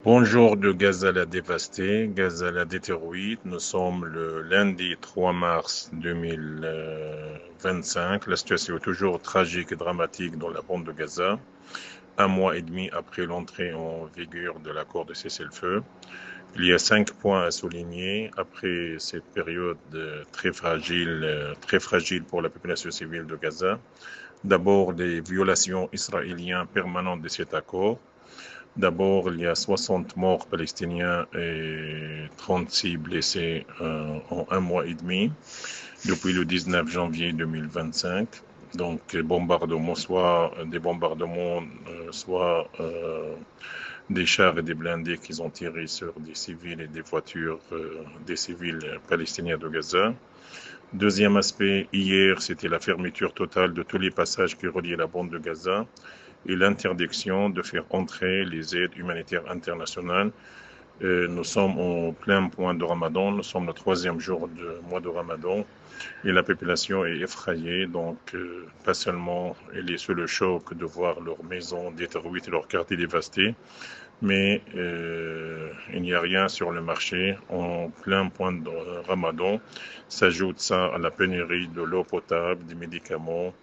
Bonjour de Gazala dévasté, Gazala détruite. Nous sommes le lundi 3 mars 2025. La situation est toujours tragique et dramatique dans la bande de Gaza, un mois et demi après l'entrée en vigueur de l'accord de cessez-le-feu. Il y a 5 points à souligner après cette période très fragile pour la population civile de Gaza. D'abord, les violations israéliennes permanentes de cet accord. D'abord, il y a 60 morts palestiniens et 36 blessés en un mois et demi, depuis le 19 janvier 2025. Donc, bombardements, soit des bombardements, soit des chars et des blindés qui ont tiré sur des civils et des voitures des civils palestiniens de Gaza. Deuxième aspect, hier, c'était la fermeture totale de tous les passages qui reliaient la bande de Gaza et l'interdiction de faire entrer les aides humanitaires internationales. Nous sommes en plein mois de Ramadan, nous sommes le 3e jour du mois de Ramadan et la population est effrayée, donc pas seulement elle est sous le choc de voir leur maison détruite et leur quartier dévasté, mais il n'y a rien sur le marché. En plein point de Ramadan, s'ajoute ça à la pénurie de l'eau potable, des médicaments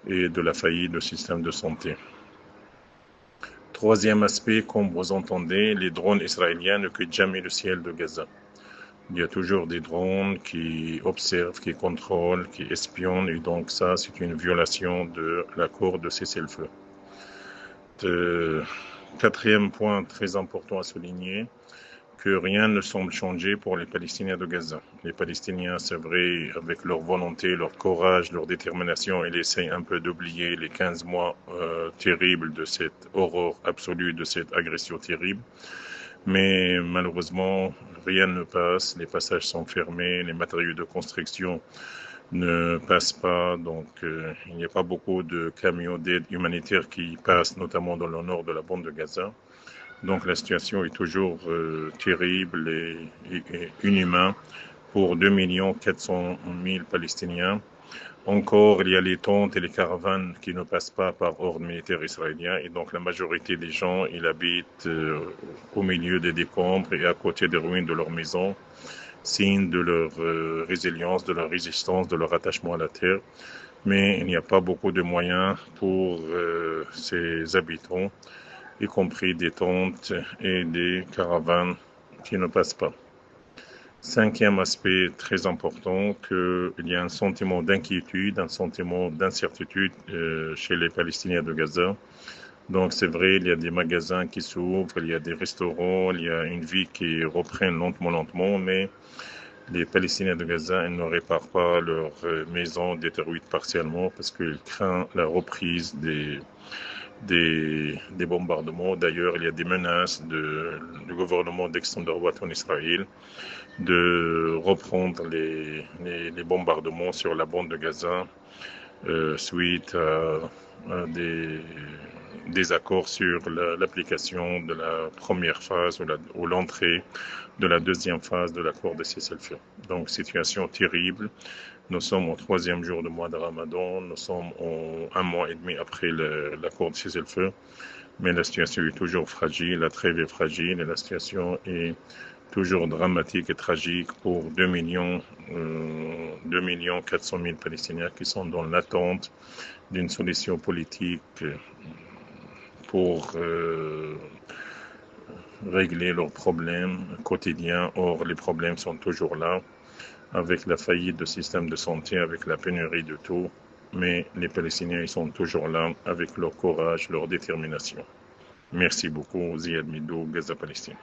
et de la faillite du système de santé. Troisième aspect, comme vous entendez, les drones israéliens ne quittent jamais le ciel de Gaza. Il y a toujours des drones qui observent, qui contrôlent, qui espionnent, et donc ça, c'est une violation de l'accord de cessez-le-feu. Quatrième point très important à souligner, que rien ne semble changer pour les Palestiniens de Gaza. Les Palestiniens, c'est vrai, avec leur volonté, leur courage, leur détermination, ils essayent un peu d'oublier les 15 mois terribles de cette horreur absolue, de cette agression terrible. Mais malheureusement, rien ne passe, les passages sont fermés, les matériaux de construction ne passent pas, donc il n'y a pas beaucoup de camions d'aide humanitaire qui passent, notamment dans le nord de la bande de Gaza. Donc la situation est toujours terrible et inhumaine pour 2 400 000 Palestiniens. Encore, il y a les tentes et les caravanes qui ne passent pas par ordre militaire israélien, et donc la majorité des gens, ils habitent au milieu des décombres et à côté des ruines de leurs maisons, signe de leur résilience, de leur résistance, de leur attachement à la terre. Mais il n'y a pas beaucoup de moyens pour ces habitants, y compris des tentes et des caravanes qui ne passent pas. Cinquième aspect très important, qu'il y a un sentiment d'inquiétude, un sentiment d'incertitude chez les Palestiniens de Gaza. Donc c'est vrai, il y a des magasins qui s'ouvrent, il y a des restaurants, il y a une vie qui reprend lentement, mais les Palestiniens de Gaza ils ne réparent pas leurs maisons détruites partiellement parce qu'ils craignent la reprise des bombardements. D'ailleurs, il y a des menaces du gouvernement d'extrême droite en Israël de reprendre les bombardements sur la bande de Gaza suite à des accords sur l'application de la première phase ou l'entrée de la deuxième phase de l'accord de cessez-le-feu. Donc, situation terrible. Nous sommes au 3e jour du mois de Ramadan. Nous sommes un mois et demi après l'accord de cessez-le-feu. Mais la situation est toujours fragile, la trêve est fragile et la situation est toujours dramatique et tragique pour 2 400 000 Palestiniens qui sont dans l'attente d'une solution politique pour régler leurs problèmes quotidiens. Or, les problèmes sont toujours là, avec la faillite du système de santé, avec la pénurie de tout. Mais les Palestiniens, ils sont toujours là, avec leur courage, leur détermination. Merci beaucoup, Ziad Midou, Gaza Palestine.